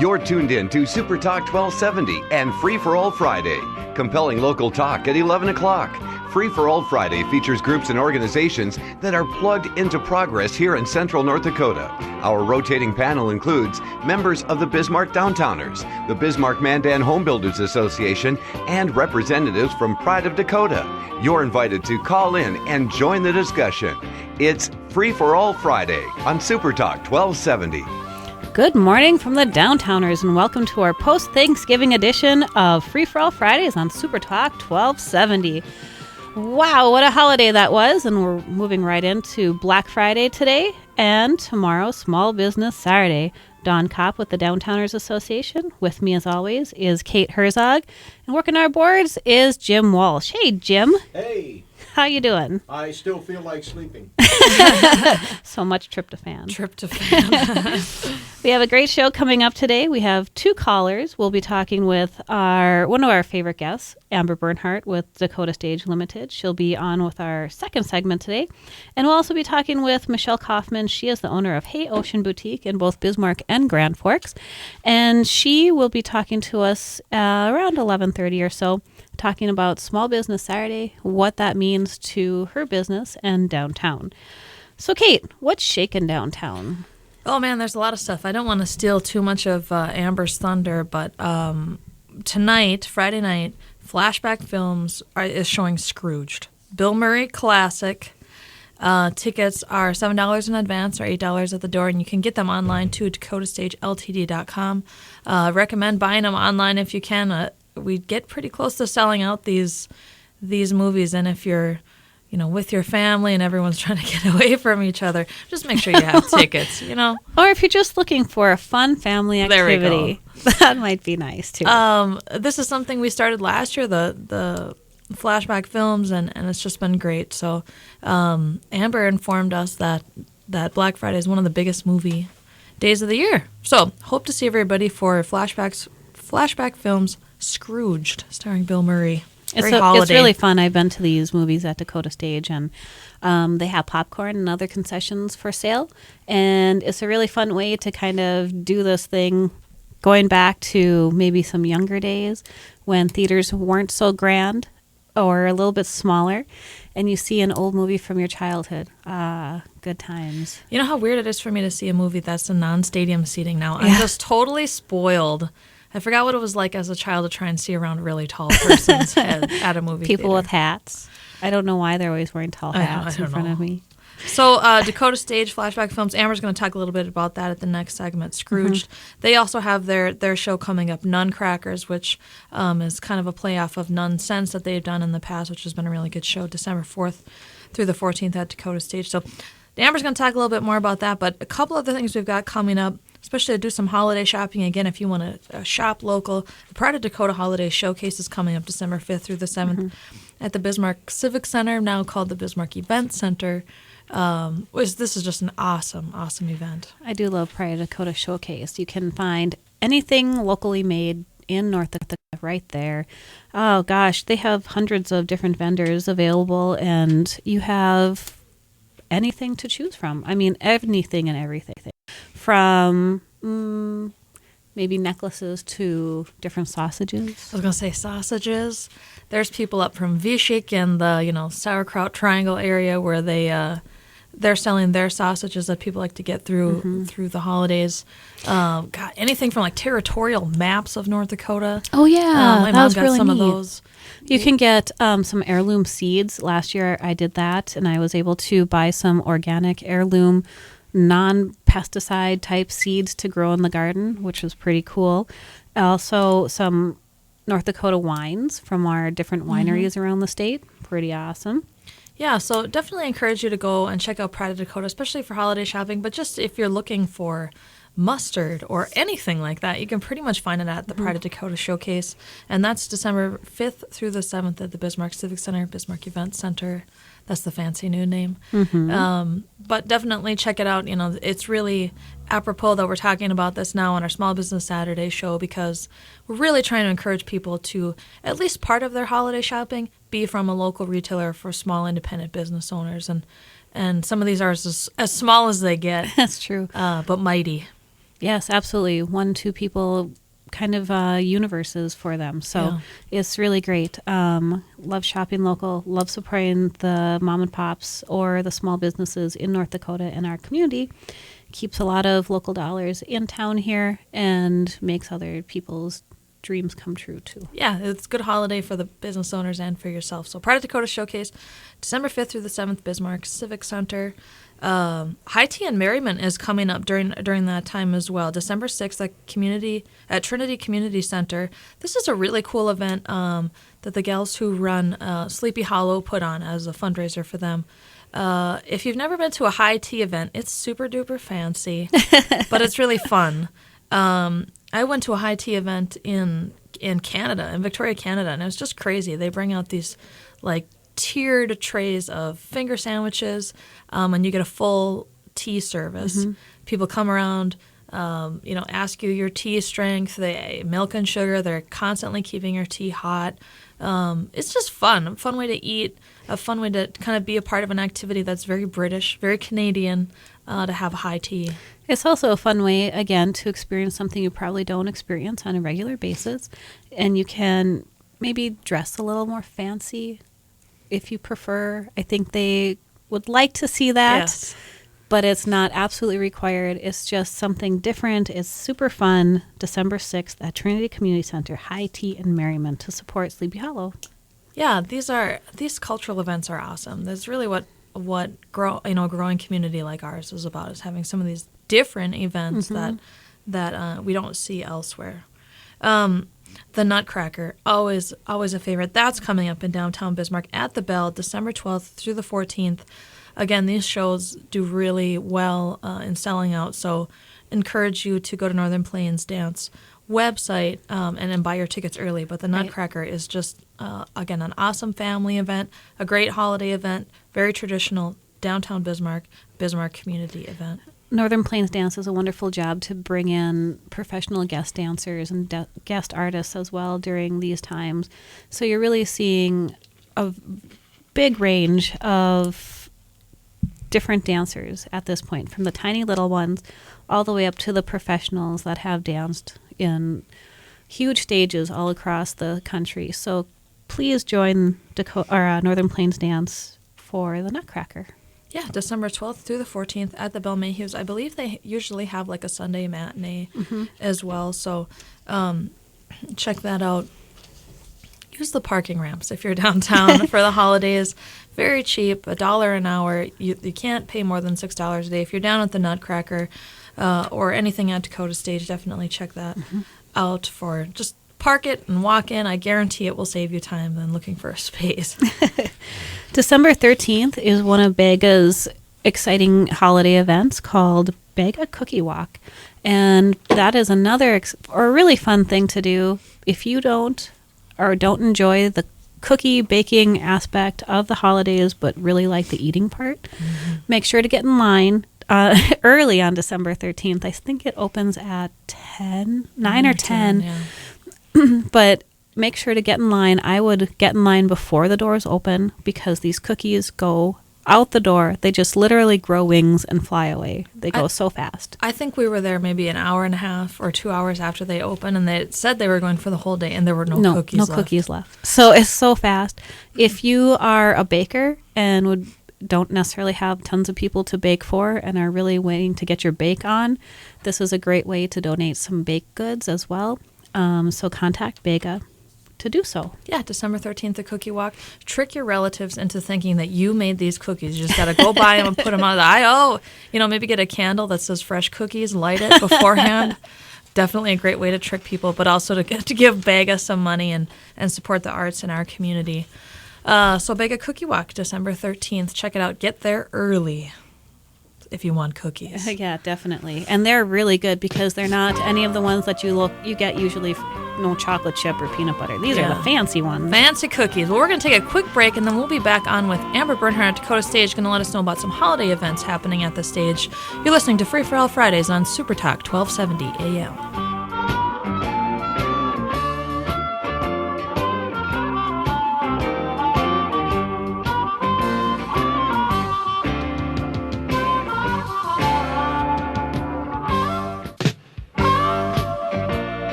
You're tuned in to Super Talk 1270 and Free for All Friday. Compelling local talk at 11 o'clock. Free for All Friday features groups and organizations that are plugged into progress here in Central North Dakota. Our rotating panel includes members of the Bismarck Downtowners, the Bismarck Mandan Home Builders Association, and representatives from Pride of Dakota. You're invited to call in and join the discussion. It's Free for All Friday on Super Talk 1270. Good morning from the Downtowners, and welcome to our post-Thanksgiving edition of Free for All Fridays on Super Talk 1270. Wow, what a holiday that was, and we're moving right into Black Friday today, and tomorrow, Small Business Saturday. Dawn Kopp with the Downtowners Association. With me, as always, is Kate Herzog, and working our boards is Jim Walsh. Hey, Jim. Hey. How you doing? I still feel like sleeping. So much tryptophan. Tryptophan. We have a great show coming up today. We have two callers. We'll be talking with one of our favorite guests, Amber Bernhardt with Dakota Stage Limited. She'll be on with our second segment today. And we'll also be talking with Michelle Kaufman. She is the owner of Hey Ocean Boutique in both Bismarck and Grand Forks. And she will be talking to us around 11:30 or so, talking about Small Business Saturday, what that means to her business and downtown. So, Kate, what's shaking downtown? Oh, man, there's a lot of stuff. I don't want to steal too much of Amber's thunder, but tonight, Friday night, Flashback Films is showing Scrooged. Bill Murray classic. Tickets are $7 in advance or $8 at the door, and you can get them online too at dakotastageltd.com. Recommend buying them online if you can. We get pretty close to selling out these movies, and if you're with your family and everyone's trying to get away from each other, just make sure you have tickets, Or if you're just looking for a fun family activity, that might be nice too. This is something we started last year, the Flashback Films, and it's just been great. So Amber informed us that Black Friday is one of the biggest movie days of the year. So hope to see everybody for Flashback Films Scrooged, starring Bill Murray. It's really fun. I've been to these movies at Dakota Stage, and they have popcorn and other concessions for sale. And it's a really fun way to kind of do this thing, going back to maybe some younger days when theaters weren't so grand or a little bit smaller, and you see an old movie from your childhood. Good times. You know how weird it is for me to see a movie that's a non-stadium seating now? I'm just totally spoiled. I forgot what it was like as a child to try and see around a really tall person's head at a movie People theater. with hats. I don't know why they're always wearing tall hats in front of me. So Dakota Stage, Flashback Films, Amber's going to talk a little bit about that at the next segment, Scrooged. Mm-hmm. They also have their show coming up, Nuncrackers, which is kind of a play off of Nun Sense that they've done in the past, which has been a really good show, December 4th through the 14th at Dakota Stage. So Amber's going to talk a little bit more about that, but a couple other things we've got coming up, especially to do some holiday shopping. Again, if you want to shop local, the Pride of Dakota Holiday Showcase is coming up December 5th through the 7th at the Bismarck Civic Center, now called the Bismarck Event Center. This is just an awesome, awesome event. I do love Pride of Dakota Showcase. You can find anything locally made in North Dakota right there. Oh, gosh, they have hundreds of different vendors available, and you have anything to choose from. I mean, anything and everything. From maybe necklaces to different sausages. I was going to say sausages. There's people up from Vishik in the sauerkraut triangle area where they're selling their sausages that people like to get through the holidays. Anything from like territorial maps of North Dakota. Oh yeah, my mom got really some neat. Of those. You can get some heirloom seeds. Last year I did that, and I was able to buy some organic heirloom non-pesticide type seeds to grow in the garden, which was pretty cool. Also some North Dakota wines from our different wineries around the state. Pretty awesome. Yeah, so definitely encourage you to go and check out Pride of Dakota, especially for holiday shopping, but just if you're looking for mustard or anything like that, you can pretty much find it at the Pride of Dakota Showcase, and that's December 5th through the 7th at the Bismarck Civic Center, Bismarck Event Center. That's the fancy new name. But definitely check it out. It's really apropos that we're talking about this now on our Small Business Saturday show, because we're really trying to encourage people to, at least part of their holiday shopping, be from a local retailer for small independent business owners. And some of these are as small as they get. That's true. But mighty. Yes, absolutely. 1, 2 people kind of universes for them. So Yeah. it's really great. Love shopping local, love supporting the mom and pops or the small businesses in North Dakota in our community. Keeps a lot of local dollars in town here and makes other people's dreams come true too. Yeah, it's a good holiday for the business owners and for yourself. So Pride of Dakota Showcase, December 5th through the 7th, Bismarck Civic Center. High Tea and Merriment is coming up during that time as well. December 6th at Trinity Community Center. This is a really cool event that the gals who run Sleepy Hollow put on as a fundraiser for them. If you've never been to a high tea event, it's super duper fancy, but it's really fun. I went to a high tea event in Canada, in Victoria, Canada, and it was just crazy. They bring out these like tiered trays of finger sandwiches, and you get a full tea service. People come around, ask you your tea strength, milk and sugar. They're constantly keeping your tea hot. It's just fun. A fun way to eat, a fun way to kind of be a part of an activity that's very British, very Canadian, to have high tea. It's also a fun way, again, to experience something you probably don't experience on a regular basis. And you can maybe dress a little more fancy if you prefer. I think they would like to see that. Yes. But it's not absolutely required. It's just something different. It's super fun. December 6th at Trinity Community Center, High Tea and Merriment to support Sleepy Hollow. Yeah, these cultural events are awesome. That's really what a growing community like ours is about, is having some of these different events that we don't see elsewhere. The Nutcracker, always a favorite. That's coming up in downtown Bismarck at the Bell, December 12th through the 14th. Again, these shows do really well in selling out, so encourage you to go to Northern Plains Dance website and then buy your tickets early. But the Nutcracker is just, again, an awesome family event, a great holiday event, very traditional, downtown Bismarck community event. Northern Plains Dance does a wonderful job to bring in professional guest dancers and guest artists as well during these times. So you're really seeing a big range of different dancers at this point, from the tiny little ones all the way up to the professionals that have danced in huge stages all across the country. So please join Northern Plains Dance for the Nutcracker. Yeah, December 12th through the 14th at the Bell Mayhews. I believe they usually have like a Sunday matinee as well, so check that out. Use the parking ramps if you're downtown for the holidays. Very cheap, $1 an hour. You can't pay more than $6 a day. If you're down at the Nutcracker or anything at Dakota Stage, definitely check that out for just park it and walk in. I guarantee it will save you time than looking for a space. December 13th is one of Bega's exciting holiday events called Bega Cookie Walk. And that is another or really fun thing to do if you don't enjoy the cookie baking aspect of the holidays but really like the eating part. Make sure to get in line early on December 13th. I think it opens at 9 or 10. Yeah. But make sure to get in line. I would get in line before the doors open because these cookies go out the door. They just literally grow wings and fly away. They go so fast. I think we were there maybe an hour and a half or 2 hours after they opened, and they said they were going for the whole day, and there were no cookies left. So it's so fast. If you are a baker and don't necessarily have tons of people to bake for and are really waiting to get your bake on, this is a great way to donate some baked goods as well. So contact Bega to do so. Yeah, December 13th, the Cookie Walk. Trick your relatives into thinking that you made these cookies. You just got to go buy them and put them on the aisle. Maybe get a candle that says fresh cookies, light it beforehand. Definitely a great way to trick people, but also to give Bega some money and support the arts in our community. So Bega Cookie Walk, December 13th. Check it out. Get there early if you want cookies. Yeah, definitely. And they're really good because they're not any of the ones that you get usually no chocolate chip or peanut butter. These are the fancy ones. Fancy cookies. Well, we're going to take a quick break, and then we'll be back on with Amber Bernhardt at Dakota Stage, going to let us know about some holiday events happening at the stage. You're listening to Free for All Fridays on Super Talk 1270 AM.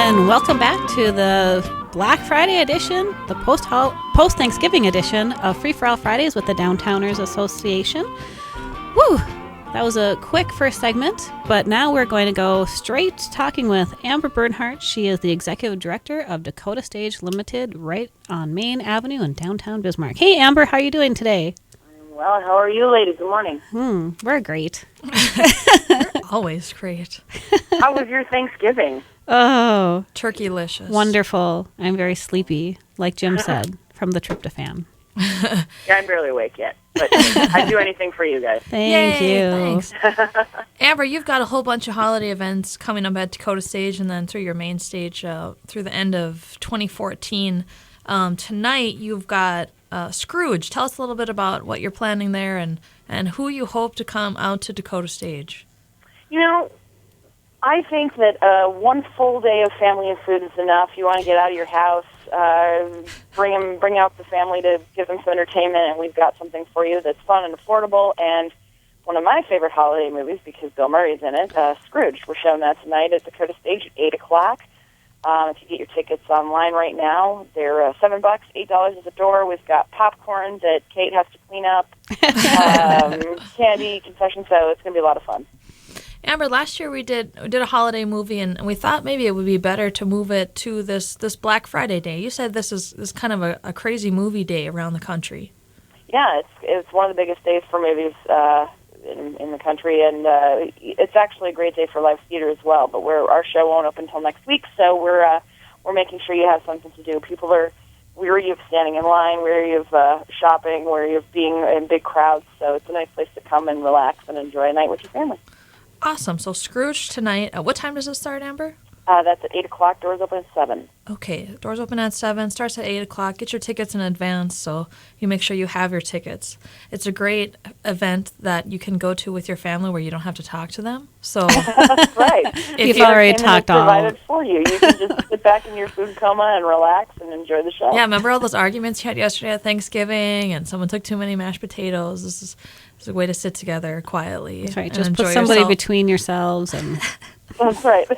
And welcome back to the Black Friday edition, the post-Thanksgiving edition of Free for All Fridays with the Downtowners Association. Woo! That was a quick first segment, but now we're going to go straight talking with Amber Bernhardt. She is the Executive Director of Dakota Stage Limited right on Main Avenue in downtown Bismarck. Hey, Amber, how are you doing today? Well, how are you ladies? Good morning. We're great. Always great. How was your Thanksgiving? Oh, Turkey-licious. wonderful. I'm very sleepy, like Jim said, from the tryptophan. Yeah, I'm barely awake yet, but I'd do anything for you guys. Thank Yay, you. Thanks. Amber, you've got a whole bunch of holiday events coming up at Dakota Stage and then through your main stage through the end of 2014. Tonight, you've got Scrooge. Tell us a little bit about what you're planning there and who you hope to come out to Dakota Stage. You know, I think that one full day of family and food is enough. You want to get out of your house, bring out the family to give them some entertainment, and we've got something for you that's fun and affordable. And one of my favorite holiday movies, because Bill Murray's in it, Scrooge. We're showing that tonight at Dakota Stage at 8 o'clock. If you get your tickets online right now, they're $7, $8 at the door. We've got popcorn that Kate has to clean up, candy, concession, so it's going to be a lot of fun. Amber, last year we did a holiday movie, and we thought maybe it would be better to move it to this Black Friday day. You said this is kind of a crazy movie day around the country. Yeah, it's one of the biggest days for movies in the country, and it's actually a great day for live theater as well. But our show won't open until next week, so we're making sure you have something to do. People are weary of standing in line, weary of shopping, weary of being in big crowds. So it's a nice place to come and relax and enjoy a night with your family. Awesome. So Scrooge tonight. What time does it start, Amber? That's at 8 o'clock. Doors open at 7. Okay. Doors open at 7. Starts at 8 o'clock. Get your tickets in advance so you make sure you have your tickets. It's a great event that you can go to with your family where you don't have to talk to them. So That's right. You've already talked all. Provided for you. You can just sit back in your food coma and relax and enjoy the show. Yeah, remember all those arguments you had yesterday at Thanksgiving and someone took too many mashed potatoes? This is a way to sit together quietly. That's right. And Just enjoy put somebody yourself. between yourselves and... That's right.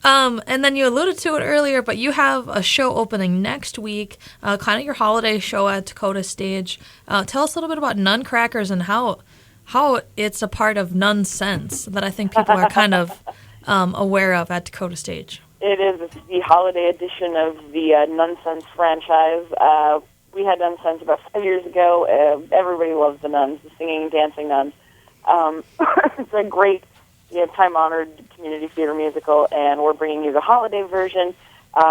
And then you alluded to it earlier, but you have a show opening next week, kind of your holiday show at Dakota Stage. Tell us a little bit about Nuncrackers and how it's a part of Nunsense that I think people are kind of aware of at Dakota Stage. It is. It's the holiday edition of the Nunsense franchise. We had Nunsense about 5 years ago. Everybody loves the nuns, the singing and dancing nuns. It's a great, time-honored community theater musical, and we're bringing you the holiday version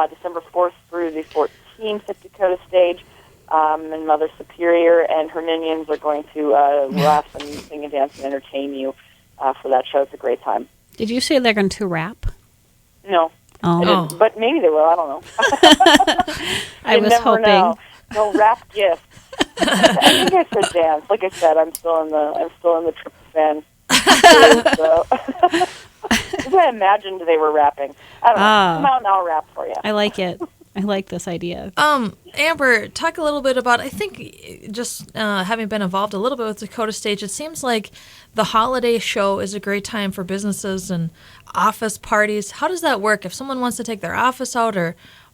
December 4th through the 14th at Dakota Stage. And Mother Superior and her minions are going to laugh and sing and dance and entertain you for that show. It's a great time. Did you say they're going to rap? No. Oh. But maybe they will. I don't know. I was never hoping. Know. No rap gifts. I think I said dance. Like I said, I'm still in the tryptophan. So I imagined they were rapping. I don't know. Come out and I'll rap for you. I like it. I like this idea. Amber, talk a little bit about, I think just having been involved a little bit with Dakota Stage, it seems like the holiday show is a great time for businesses and office parties. How does that work? If someone wants to take their office out,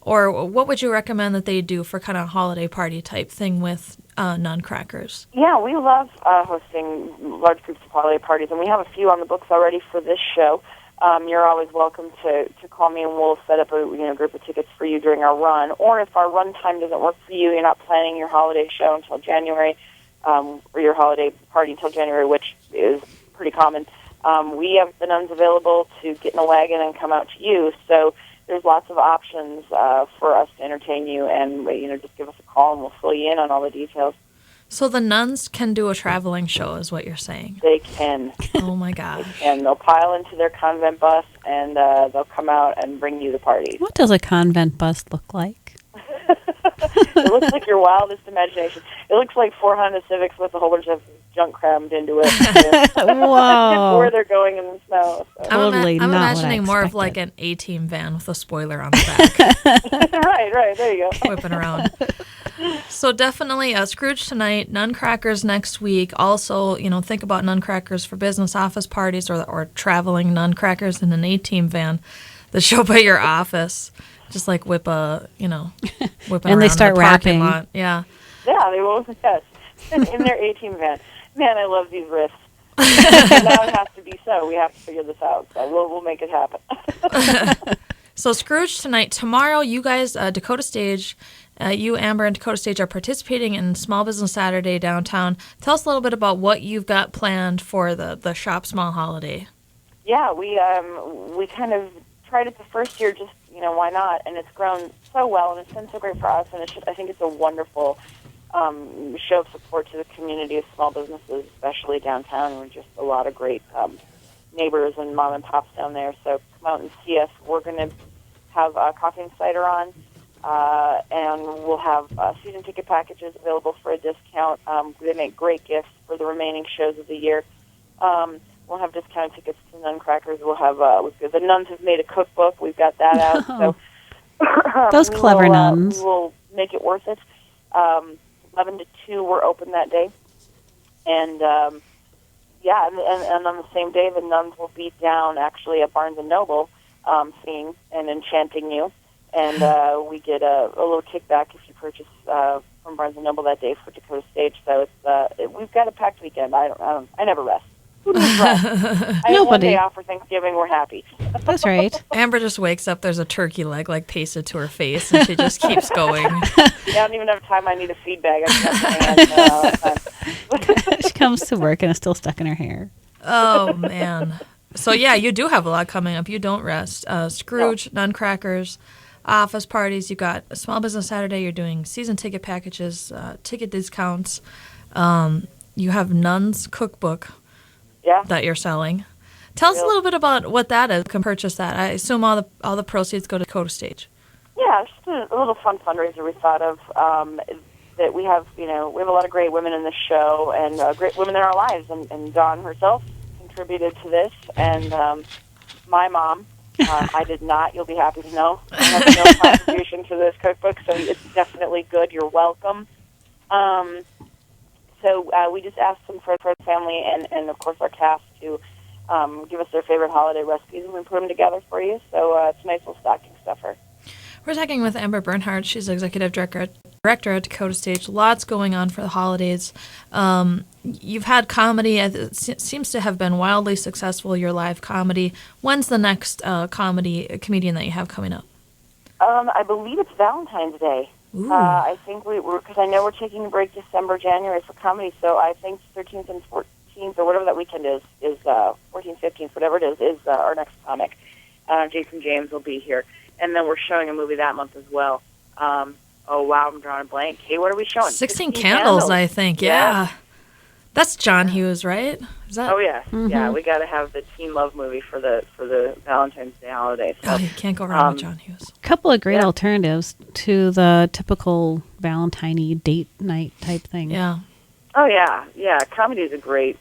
or what would you recommend that they do for kind of holiday party type thing with Nuncrackers? Yeah, we love hosting large groups of holiday parties, and we have a few on the books already for this show. You're always welcome to call me, and we'll set up a group of tickets for you during our run. Or if our run time doesn't work for you, you're not planning your holiday show until January, or your holiday party until January, which is pretty common. We have the nuns available to get in a wagon and come out to you. So there's lots of options for us to entertain you, and just give us a call, and we'll fill you in on all the details. So the nuns can do a traveling show, is what you're saying? They can. Oh, my gosh. And they'll pile into their convent bus, and they'll come out and bring you the party. What does a convent bus look like? It looks like your wildest imagination. It looks like 4 Honda Civics with a whole bunch of junk crammed into it. Whoa. Where they're going in the snow. So. Totally I'm not what I imagining more of expected. like an A-Team van with a spoiler on the back. Right, there you go. Whipping around. So definitely Scrooge tonight, Nuncrackers next week. Also, think about Nuncrackers for business office parties or traveling Nuncrackers in an A-Team van. the show by your office. Just like whip whipping And they around start the parking rapping. lot. Yeah. Yeah, they will. Yes, in their A-Team van. Man, I love these riffs. Now it has to be so. We have to figure this out. So we'll make it happen. So Scrooge tonight. Tomorrow, you guys, Dakota Stage, you, Amber, and Dakota Stage are participating in Small Business Saturday downtown. Tell us a little bit about what you've got planned for the Shop Small holiday. Yeah, we kind of tried it the first year, just why not? And it's grown so well, and it's been so great for us. And I think it's a wonderful show of support to the community of small businesses, especially downtown. We're just a lot of great neighbors and mom and pops down there. So come out and see us. We're going to have coffee and cider on, and we'll have season ticket packages available for a discount. They make great gifts for the remaining shows of the year. We'll have discounted tickets to Nuncrackers. We'll have the nuns have made a cookbook. We've got that out. So Those clever nuns. We will make it worth it. 11 to 2, we're open that day. And, and on the same day, the nuns will be down actually at Barnes & Noble singing and enchanting you. And we get a little kickback if you purchase from Barnes & Noble that day for Dakota Stage. So we've got a packed weekend. I never rest. Who needs rest? I have one day off for Thanksgiving. We're happy. That's right. Amber just wakes up, there's a turkey leg pasted to her face, and she just keeps going. I don't even have time. I need a feed bag. She comes to work and it's still stuck in her hair. Oh, man. So, yeah, you do have a lot coming up. You don't rest. Scrooge, Nuncrackers, office parties. You got a Small Business Saturday. You're doing season ticket packages, ticket discounts. You have Nun's Cookbook that you're selling. Tell us a little bit about what that is. You can purchase that. I assume all the proceeds go to Dakota Stage. Yeah, it's just a little fun fundraiser we thought of. That we have a lot of great women in the show and great women in our lives. And Dawn herself contributed to this, and my mom. I did not. You'll be happy to know. I have no contribution to this cookbook, so it's definitely good. You're welcome. So we just asked some friends, family, and of course our cast to give us their favorite holiday recipes, and we put them together for you. So it's a nice little stocking stuffer. We're talking with Amber Bernhardt. She's executive director at Dakota Stage. Lots going on for the holidays. You've had comedy. It seems to have been wildly successful, your live comedy. When's the next comedian that you have coming up? I believe it's Valentine's Day. I think because I know we're taking a break December, January for comedy, so I think 13th and 14th, or whatever that weekend is 14th, 15th, whatever it is our next comic. Jason James will be here. And then we're showing a movie that month as well. Oh, wow, I'm drawing a blank. Hey, what are we showing? 16 Candles, I think, yeah. That's John Hughes, right? Is that? Oh, yeah. Mm-hmm. Yeah, we got to have the teen love movie for the Valentine's Day holiday. So, you can't go wrong with John Hughes. A couple of great alternatives to the typical Valentine-y date night type thing. Yeah. Oh, yeah. Yeah, comedy is a great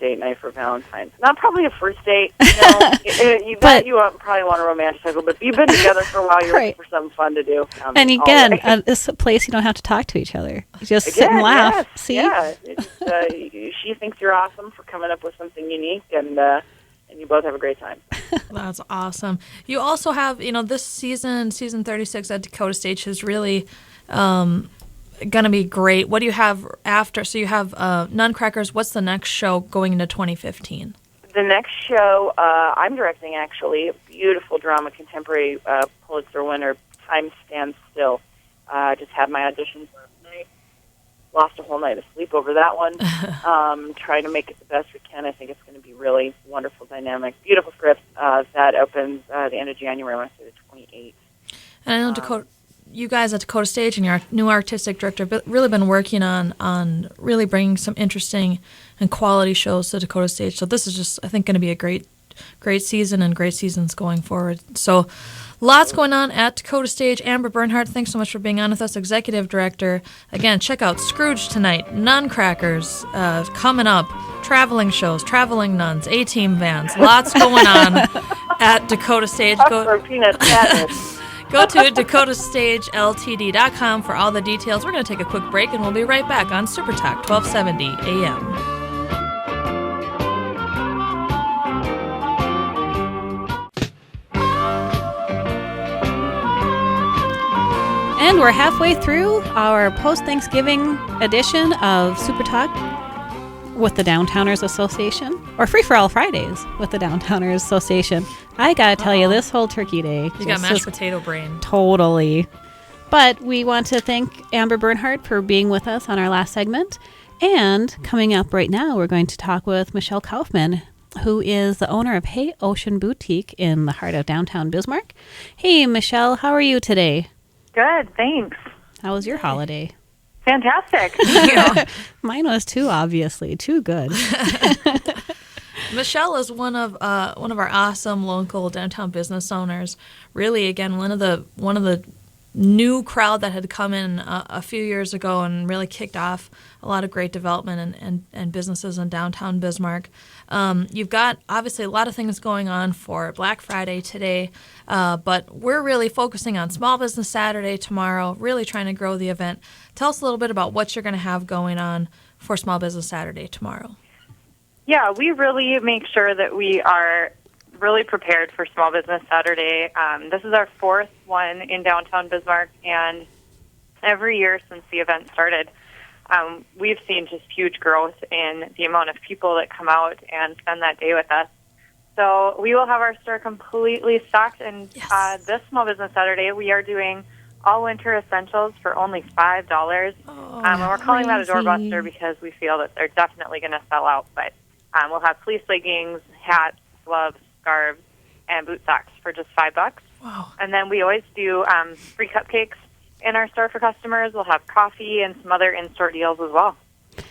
date night for Valentine's. Not probably a first date. You probably want to romanticize, but you've been together for a while. You're looking for something fun to do. And again, it's a place you don't have to talk to each other. You just sit and laugh. Yes, see? Yeah. She thinks you're awesome for coming up with something unique, and you both have a great time. That's awesome. You also have, this season 36 at Dakota Stage is really going to be great. What do you have after? So you have Nuncrackers. What's the next show going into 2015? The next show I'm directing, actually, a beautiful drama, contemporary Pulitzer winner, Time Stands Still. Just had my auditions last night. Lost a whole night of sleep over that one. Trying to make it the best we can. I think it's going to be really wonderful, dynamic, beautiful script. That opens the end of January, I want to say the 28th. And I know Dakota, you guys at Dakota Stage and your new artistic director have really been working on really bringing some interesting and quality shows to Dakota Stage. So this is just, I think, going to be a great season and great seasons going forward. So lots going on at Dakota Stage. Amber Bernhardt, thanks so much for being on with us, Executive Director. Again, check out Scrooge tonight, Nuncrackers coming up, traveling shows, traveling nuns, A-Team vans. Lots going on at Dakota Stage. Go to DakotaStageLTD.com for all the details. We're going to take a quick break, and we'll be right back on Super Talk 1270 AM. And we're halfway through our post-Thanksgiving edition of Super Talk with the Downtowners Association, or Free for All Fridays with the Downtowners Association. I gotta tell you, this whole turkey day, You got mashed potato brain. totally. But we want to thank Amber Bernhardt for being with us on our last segment. And coming up right now, we're going to talk with Michelle Kaufman, who is the owner of Hey Ocean Boutique in the heart of downtown Bismarck. Hey, Michelle, how are you today? Good, thanks. How was your holiday? Fantastic. Mine was too, obviously. Too good. Michelle is one of our awesome local downtown business owners. Really, again, one of the new crowd that had come in a few years ago and really kicked off a lot of great development and businesses in downtown Bismarck. You've got obviously a lot of things going on for Black Friday today, but we're really focusing on Small Business Saturday tomorrow, really trying to grow the event. Tell us a little bit about what you're going to have going on for Small Business Saturday tomorrow. Yeah, we really make sure that we are really prepared for Small Business Saturday. This is our fourth one in downtown Bismarck, and every year since the event started, we've seen just huge growth in the amount of people that come out and spend that day with us. So we will have our store completely stocked, and this Small Business Saturday, we are doing all winter essentials for only $5. And we're calling that a doorbuster because we feel that they're definitely going to sell out. But we'll have fleece leggings, hats, gloves, scarves, and boot socks for just $5. Wow. And then we always do free cupcakes in our store for customers. We'll have coffee and some other in-store deals as well.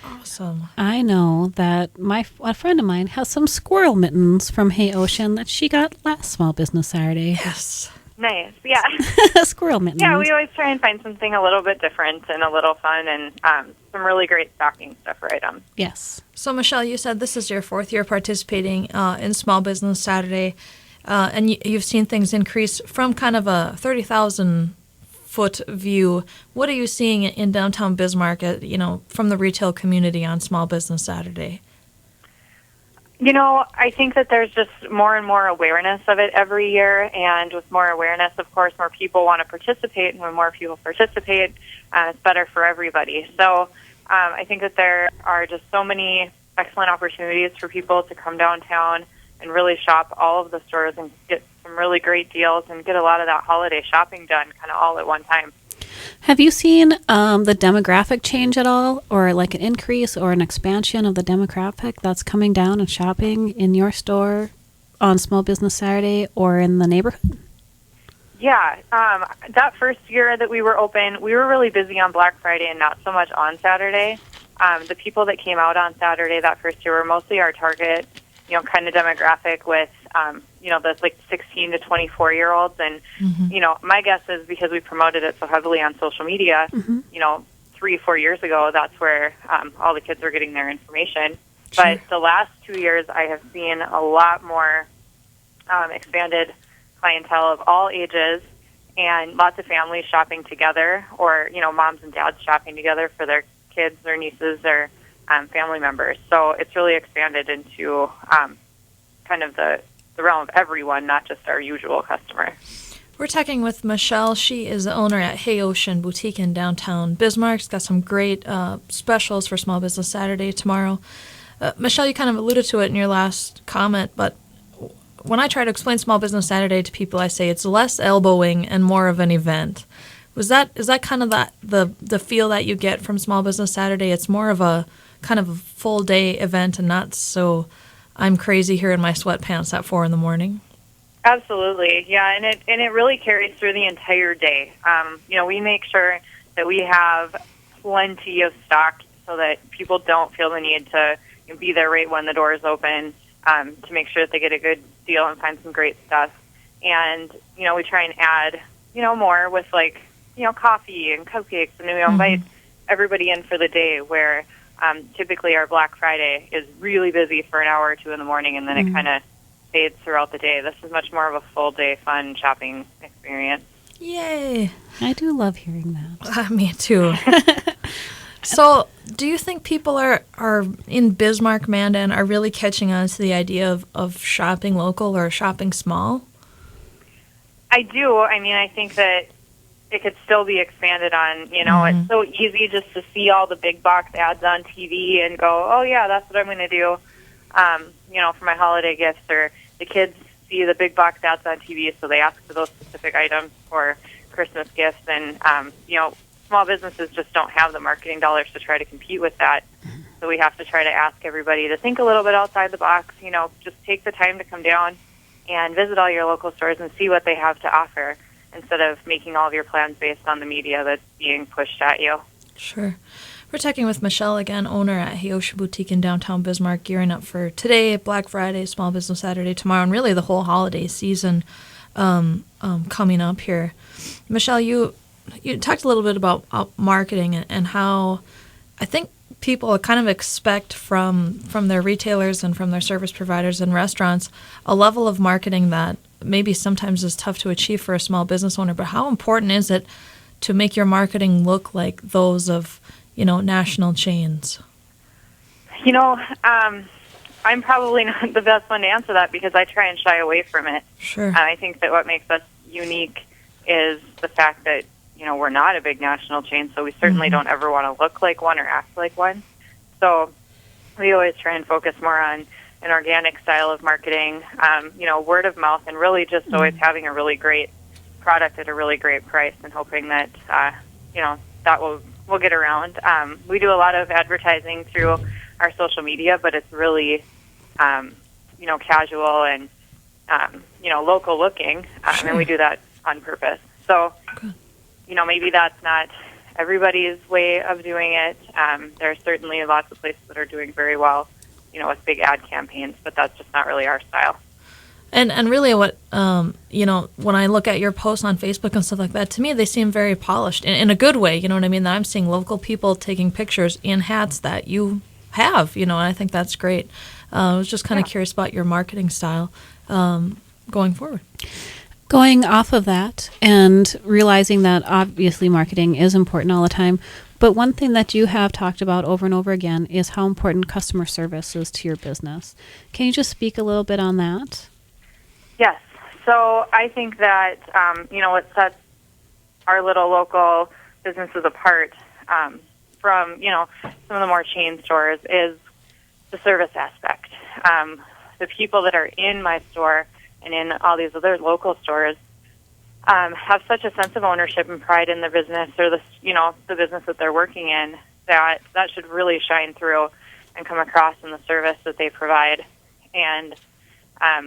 Awesome. I know that a friend of mine has some squirrel mittens from Hey Ocean that she got last Small Business Saturday. Yes. Nice, yeah. Squirrel mittens. Yeah, we always try and find something a little bit different and a little fun, and some really great stocking stuffer items. Yes. So, Michelle, you said this is your fourth year participating in Small Business Saturday, and you've seen things increase from kind of a 30,000-foot view. What are you seeing in downtown Bismarck, from the retail community on Small Business Saturday? I think that there's just more and more awareness of it every year, and with more awareness, of course, more people want to participate, and when more people participate, it's better for everybody. So I think that there are just so many excellent opportunities for people to come downtown and really shop all of the stores and get some really great deals and get a lot of that holiday shopping done kind of all at one time. Have you seen the demographic change at all, or like an increase or an expansion of the demographic that's coming down and shopping in your store on Small Business Saturday or in the neighborhood? Yeah, that first year that we were open, we were really busy on Black Friday and not so much on Saturday. The people that came out on Saturday that first year were mostly our target, kind of demographic with, those like 16 to 24-year-olds. And, my guess is because we promoted it so heavily on social media, 3-4 years ago, that's where all the kids were getting their information. Sure. But the last 2 years, I have seen a lot more expanded clientele of all ages and lots of families shopping together, or, moms and dads shopping together for their kids or nieces or family members. So it's really expanded into kind of the realm of everyone, not just our usual customer. We're talking with Michelle. She is the owner at Hey Ocean Boutique in downtown Bismarck. She's got some great specials for Small Business Saturday tomorrow. Michelle, you kind of alluded to it in your last comment, but when I try to explain Small Business Saturday to people, I say it's less elbowing and more of an event. Is that kind of the feel that you get from Small Business Saturday? It's more of a kind of a full day event and not so I'm crazy here in my sweatpants at 4 a.m. Absolutely, yeah, and it really carries through the entire day. We make sure that we have plenty of stock so that people don't feel the need to be there right when the doors open, to make sure that they get a good deal and find some great stuff. And we try and add more with coffee and cupcakes, and we invite everybody in for the day where typically our Black Friday is really busy for an hour or two in the morning, and then it kind of fades throughout the day. This is much more of a full day fun shopping experience. Yay! I do love hearing that. Me too. So, do you think people are in Bismarck, Mandan, are really catching on to the idea of shopping local or shopping small? I do. I mean, I think that it could still be expanded on. You know, it's so easy just to see all the big box ads on TV and go, oh yeah, that's what I'm going to do. You know, for my holiday gifts, or the kids see the big box ads on TV, so they ask for those specific items for Christmas gifts. And, you know, small businesses just don't have the marketing dollars to try to compete with that. So we have to try to ask everybody to think a little bit outside the box. You know, just take the time to come down and visit all your local stores and see what they have to offer, instead of making all of your plans based on the media that's being pushed at you. Sure. We're talking with Michelle again, owner at Hey Ocean Boutique in downtown Bismarck, gearing up for today, Black Friday, Small Business Saturday, tomorrow, and really the whole holiday season coming up here. Michelle, you talked a little bit about marketing and how I think people kind of expect from their retailers and from their service providers and restaurants a level of marketing that maybe sometimes is tough to achieve for a small business owner. But how important is it to make your marketing look like those of, you know, national chains? You know, I'm probably not the best one to answer that, because I try and shy away from it. Sure. I think that what makes us unique is the fact that, you know, we're not a big national chain, so we certainly don't ever want to look like one or act like one. So we always try and focus more on an organic style of marketing, you know, word of mouth, and really just always having a really great product at a really great price, and hoping that, you know, that will get around. We do a lot of advertising through our social media, but it's really, you know, casual and, you know, local looking, and we do that on purpose. So, you know, maybe that's not everybody's way of doing it. There are certainly lots of places that are doing very well, you know, with big ad campaigns, but that's just not really our style. And really what, you know, when I look at your posts on Facebook and stuff like that, to me they seem very polished in a good way, you know what I mean? That I'm seeing local people taking pictures in hats that you have, you know, and I think that's great. I was just kind of curious about your marketing style going forward. Going off of that and realizing that obviously marketing is important all the time, but one thing that you have talked about over and over again is how important customer service is to your business. Can you just speak a little bit on that? Yes. So I think that, you know, what sets our little local businesses apart from, you know, some of the more chain stores is the service aspect. The people that are in my store and in all these other local stores have such a sense of ownership and pride in the business, or the, you know, the business that they're working in, that should really shine through and come across in the service that they provide. And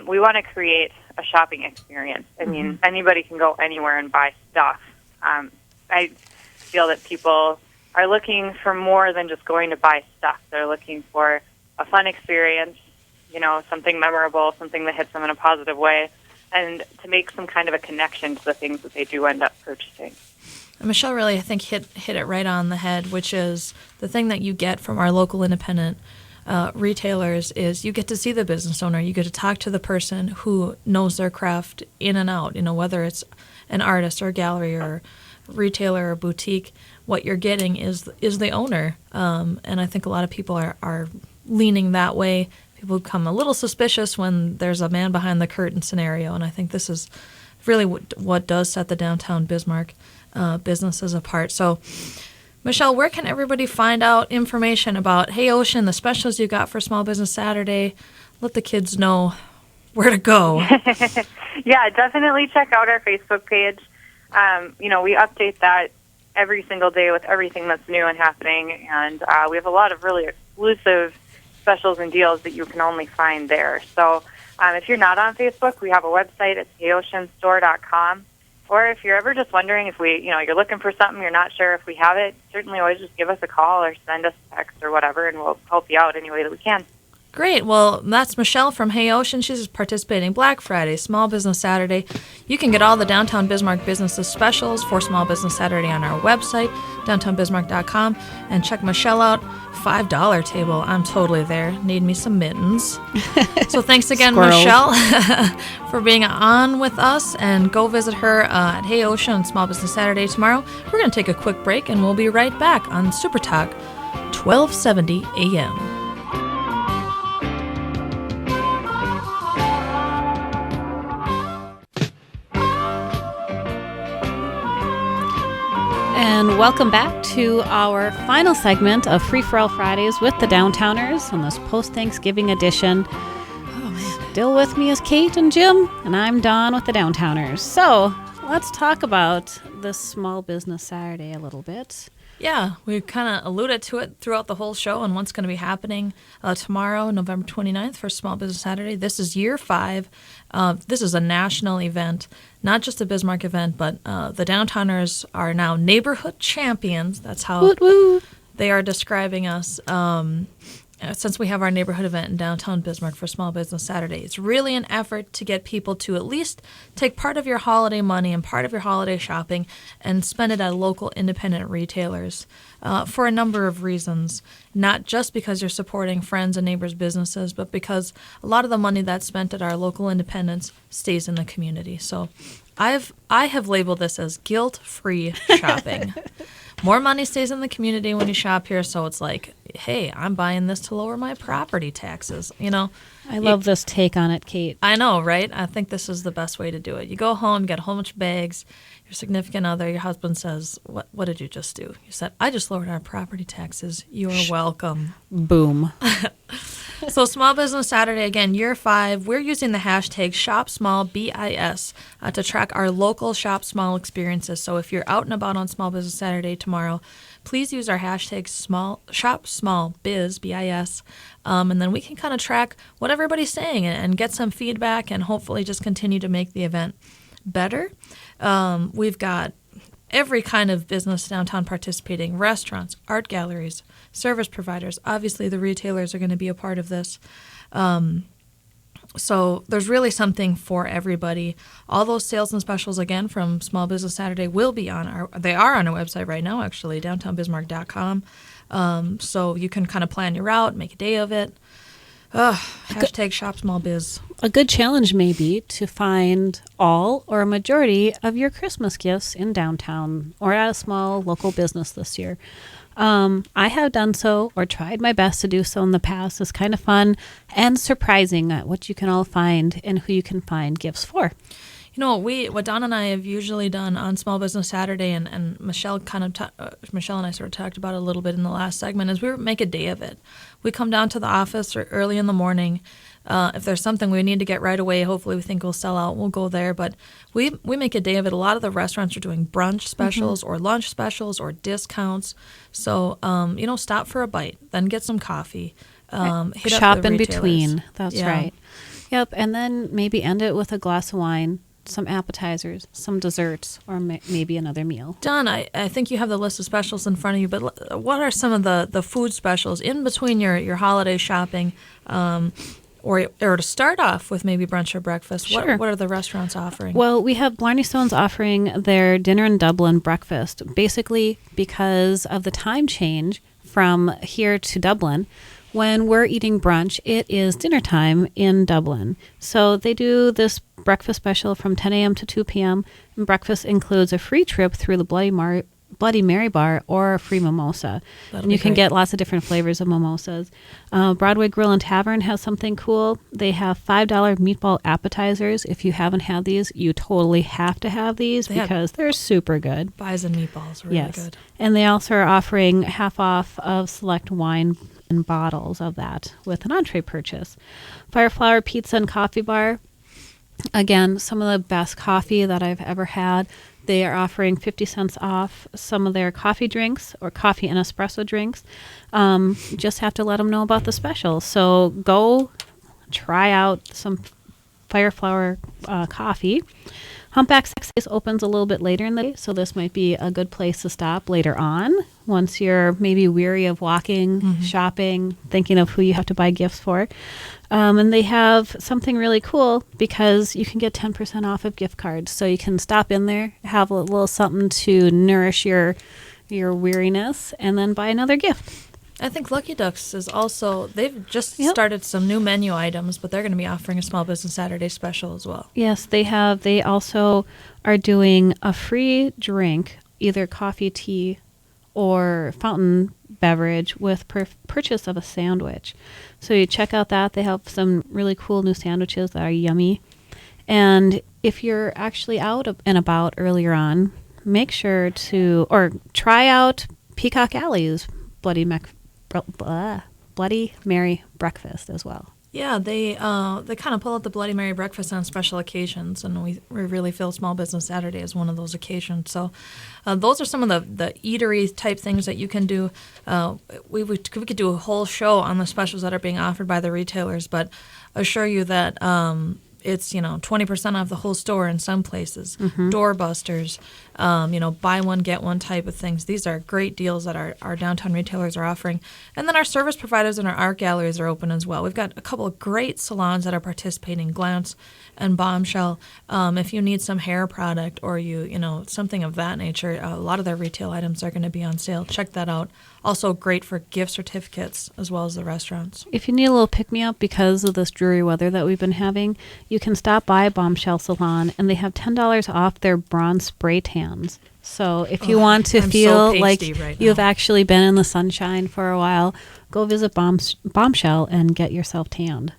we want to create a shopping experience. I mean, anybody can go anywhere and buy stuff. I feel that people are looking for more than just going to buy stuff. They're looking for a fun experience, you know, something memorable, something that hits them in a positive way, and to make some kind of a connection to the things that they do end up purchasing. And Michelle really, I think, hit it right on the head, which is the thing that you get from our local independent retailers is you get to see the business owner. You get to talk to the person who knows their craft in and out, you know, whether it's an artist or a gallery or retailer or boutique. What you're getting is the owner. And I think a lot of people are leaning that way. People become a little suspicious when there's a man behind the curtain scenario, and I think this is really what does set the downtown Bismarck businesses apart. So, Michelle, where can everybody find out information about Hey Ocean, the specials you got for Small Business Saturday? Let the kids know where to go. Yeah, definitely check out our Facebook page. You know, we update that every single day with everything that's new and happening, and we have a lot of really exclusive specials and deals that you can only find there. So if you're not on Facebook, we have a website at heyoceanstore.com. Or if you're ever just wondering if you're looking for something, you're not sure if we have it, certainly always just give us a call or send us a text or whatever, and we'll help you out any way that we can. Great. Well, that's Michelle from Hey Ocean. She's participating Black Friday, Small Business Saturday. You can get all the Downtown Bismarck businesses specials for Small Business Saturday on our website, downtownbismarck.com, and check Michelle out. $5 table. I'm totally there. Need me some mittens. So thanks again, Michelle, for being on with us, and go visit her at Hey Ocean on Small Business Saturday tomorrow. We're going to take a quick break, and we'll be right back on Super Talk, 1270 AM. And welcome back to our final segment of Free For All Fridays with the Downtowners on this post-Thanksgiving edition. Still with me is Kate and Jim, and I'm Dawn with the Downtowners. So let's talk about this Small Business Saturday a little bit. Yeah, we kind of alluded to it throughout the whole show and what's going to be happening tomorrow, November 29th, for Small Business Saturday. This is year 5. This is a national event, not just a Bismarck event, but the Downtowners are now neighborhood champions. That's how Woot woot. they are describing us. Since we have our neighborhood event in downtown Bismarck for Small Business Saturday, it's really an effort to get people to at least take part of your holiday money and part of your holiday shopping and spend it at local independent retailers for a number of reasons. Not just because you're supporting friends and neighbors' businesses, but because a lot of the money that's spent at our local independents stays in the community. So I have labeled this as guilt-free shopping. More money stays in the community when you shop here, so it's like, hey, I'm buying this to lower my property taxes. You know, I love this take on it, Kate. I know, right? I think this is the best way to do it. You go home, you get a whole bunch of bags. Your significant other, your husband says, "What did you just do?" You said, "I just lowered our property taxes." You're welcome. Boom. So Small Business Saturday, again, year 5, we're using the hashtag ShopSmallBIS to track our local Shop Small experiences. So if you're out and about on Small Business Saturday tomorrow, please use our hashtag ShopSmallBiz, B-I-S, and then we can kind of track what everybody's saying and get some feedback and hopefully just continue to make the event better. We've got every kind of business downtown participating: restaurants, art galleries, service providers. Obviously, the retailers are going to be a part of this. So there's really something for everybody. All those sales and specials, again, from Small Business Saturday will be they are on our website right now, actually, downtownbismarck.com. So you can kind of plan your route, make a day of it. Hashtag ShopSmallBiz. A good challenge may be to find all or a majority of your Christmas gifts in downtown or at a small local business this year. I have done so or tried my best to do so in the past. It's kind of fun and surprising at what you can all find and who you can find gifts for. You know, what Don and I have usually done on Small Business Saturday, and Michelle Michelle and I sort of talked about it a little bit in the last segment, is we make a day of it. We come down to the office early in the morning. If there's something we need to get right away, hopefully we think will sell out, we'll go there. But we make a day of it. A lot of the restaurants are doing brunch specials or lunch specials or discounts. So, stop for a bite, then get some coffee. Hit Shop up the in retailers. between. That's Yeah. right. Yep. And then maybe end it with a glass of wine, some appetizers, some desserts, or maybe another meal. Don, I think you have the list of specials in front of you, but what are some of the food specials in between your holiday shopping, or to start off with maybe brunch or breakfast? Sure. What are the restaurants offering? Well, we have Blarney Stone's offering their dinner in Dublin breakfast, basically because of the time change from here to Dublin. When we're eating brunch, it is dinner time in Dublin. So they do this breakfast special from 10 a.m. to 2 p.m. And breakfast includes a free trip through the Bloody Mary bar or a free mimosa. And you can get lots of different flavors of mimosas. Broadway Grill and Tavern has something cool. They have $5 meatball appetizers. If you haven't had these, you totally have to have these because they're super good. Bison meatballs are really good. And they also are offering half off of select wine and bottles of that with an entree purchase. Fireflower Pizza and Coffee Bar. Again, some of the best coffee that I've ever had. They are offering 50 cents off some of their coffee drinks or coffee and espresso drinks. Just have to let them know about the special. So go try out some Fireflower coffee. Humpback Sex Days opens a little bit later in the day, so this might be a good place to stop later on once you're maybe weary of walking, shopping, thinking of who you have to buy gifts for. And they have something really cool because you can get 10% off of gift cards. So you can stop in there, have a little something to nourish your weariness, and then buy another gift. I think Lucky Ducks is also, they've just started some new menu items, but they're going to be offering a Small Business Saturday special as well. Yes, they have. They also are doing a free drink, either coffee, tea, or fountain beverage with purchase of a sandwich. So you check out that. They have some really cool new sandwiches that are yummy. And if you're actually out and about earlier on, make sure to or try out Peacock Alley's Bloody Mary breakfast as well. Yeah, they kind of pull out the Bloody Mary breakfast on special occasions, and we really feel Small Business Saturday is one of those occasions. So those are some of the eatery type things that you can do. We could do a whole show on the specials that are being offered by the retailers, but assure you that it's 20% off the whole store in some places. Doorbusters, buy one get one type of things. These are great deals that our downtown retailers are offering. And then our service providers and our art galleries are open as well. We've got a couple of great salons that are participating, Glance and Bombshell. If you need some hair product or something of that nature, a lot of their retail items are going to be on sale. Check that out. Also great for gift certificates as well as the restaurants. If you need a little pick-me-up because of this dreary weather that we've been having, you can stop by Bombshell Salon, and they have $10 off their bronze spray tans. So if you want to feel like you've actually been in the sunshine for a while, go visit Bombshell and get yourself tanned.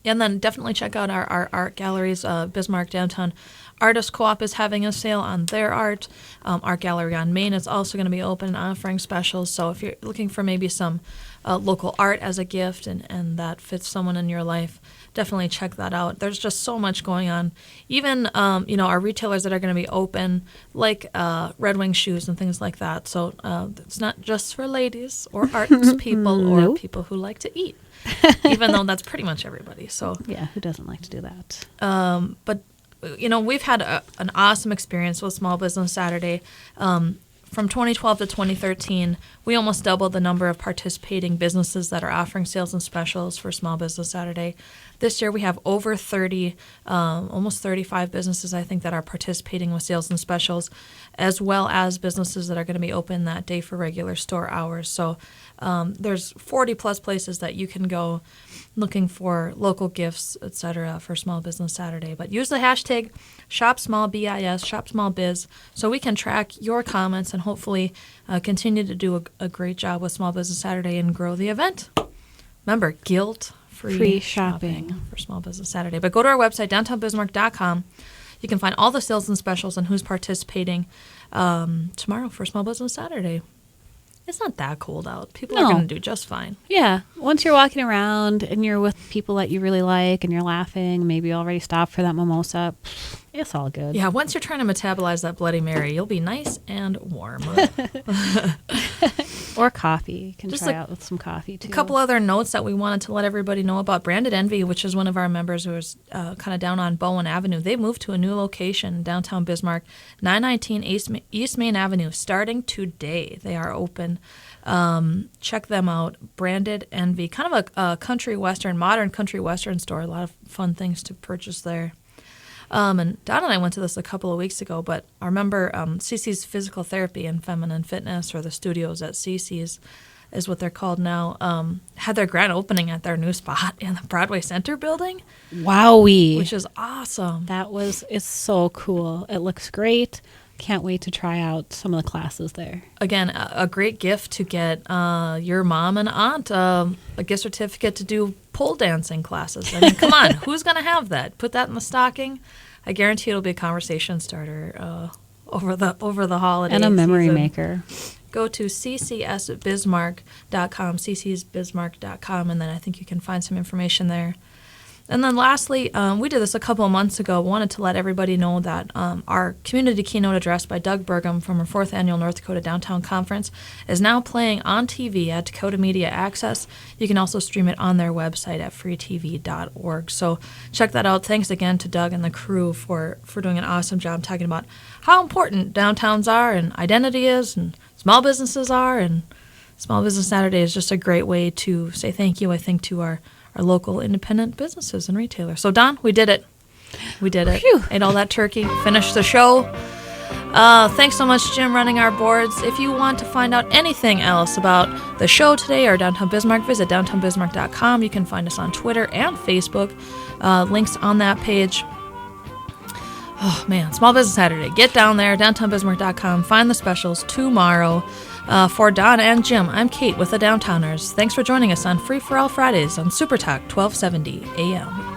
And then definitely check out our art galleries. Bismarck Downtown Artist Co-op is having a sale on their art. Art Gallery on Main is also going to be open and offering specials. So if you're looking for maybe some local art as a gift and that fits someone in your life, definitely check that out. There's just so much going on. Even, our retailers that are going to be open, like Red Wing Shoes and things like that. So it's not just for ladies or arts people or people who like to eat, even though that's pretty much everybody. So yeah, who doesn't like to do that? But we've had an awesome experience with Small Business Saturday. From 2012 to 2013, we almost doubled the number of participating businesses that are offering sales and specials for Small Business Saturday. This year we have over 30, almost 35 businesses, I think, that are participating with sales and specials, as well as businesses that are going to be open that day for regular store hours. So there's 40-plus places that you can go looking for local gifts, etc., for Small Business Saturday. But use the hashtag ShopSmallBIS, ShopSmallBiz, so we can track your comments and hopefully continue to do a great job with Small Business Saturday and grow the event. Remember, guilt-free shopping for Small Business Saturday. But go to our website, downtownbismarck.com. You can find all the sales and specials and who's participating tomorrow for Small Business Saturday. It's not that cold out. People are going to do just fine. Yeah. Once you're walking around and you're with people that you really like and you're laughing, maybe you already stopped for that mimosa, it's all good. Yeah, once you're trying to metabolize that Bloody Mary, you'll be nice and warm. Or coffee. You can Just try out with some coffee, too. A couple other notes that we wanted to let everybody know about. Branded Envy, which is one of our members who is kind of down on Bowen Avenue, they moved to a new location in downtown Bismarck, 919 East Main Avenue, starting today. They are open. Check them out. Branded Envy, kind of a country western, modern country western store. A lot of fun things to purchase there. And Don and I went to this a couple of weeks ago, but I remember CC's Physical Therapy and Feminine Fitness, or the studios at CC's is what they're called now, had their grand opening at their new spot in the Broadway Center building. Wowee. Which is awesome. It's so cool. It looks great. Can't wait to try out some of the classes there. Again, a great gift to get your mom and aunt a gift certificate to do pole dancing classes. I mean, come on, who's going to have that? Put that in the stocking. I guarantee it'll be a conversation starter over the holidays. And a memory maker. Go to ccsbismarck.com, ccsbismarck.com, and then I think you can find some information there. And then lastly, we did this a couple of months ago. Wanted to let everybody know that our community keynote address by Doug Burgum from our 4th Annual North Dakota Downtown Conference is now playing on TV at Dakota Media Access. You can also stream it on their website at freetv.org. So check that out. Thanks again to Doug and the crew for doing an awesome job talking about how important downtowns are and identity is and small businesses are. And Small Business Saturday is just a great way to say thank you, I think, to our local independent businesses and retailers. So, Don, we did it. We did it. Phew. Ate all that turkey, finished the show. Thanks so much, Jim, running our boards. If you want to find out anything else about the show today or Downtown Bismarck, visit downtownbismarck.com. You can find us on Twitter and Facebook. Links on that page. Oh, man, Small Business Saturday. Get down there, downtownbismarck.com. Find the specials tomorrow. For Don and Jim, I'm Kate with the Downtowners. Thanks for joining us on Free for All Fridays on Super Talk 1270 AM.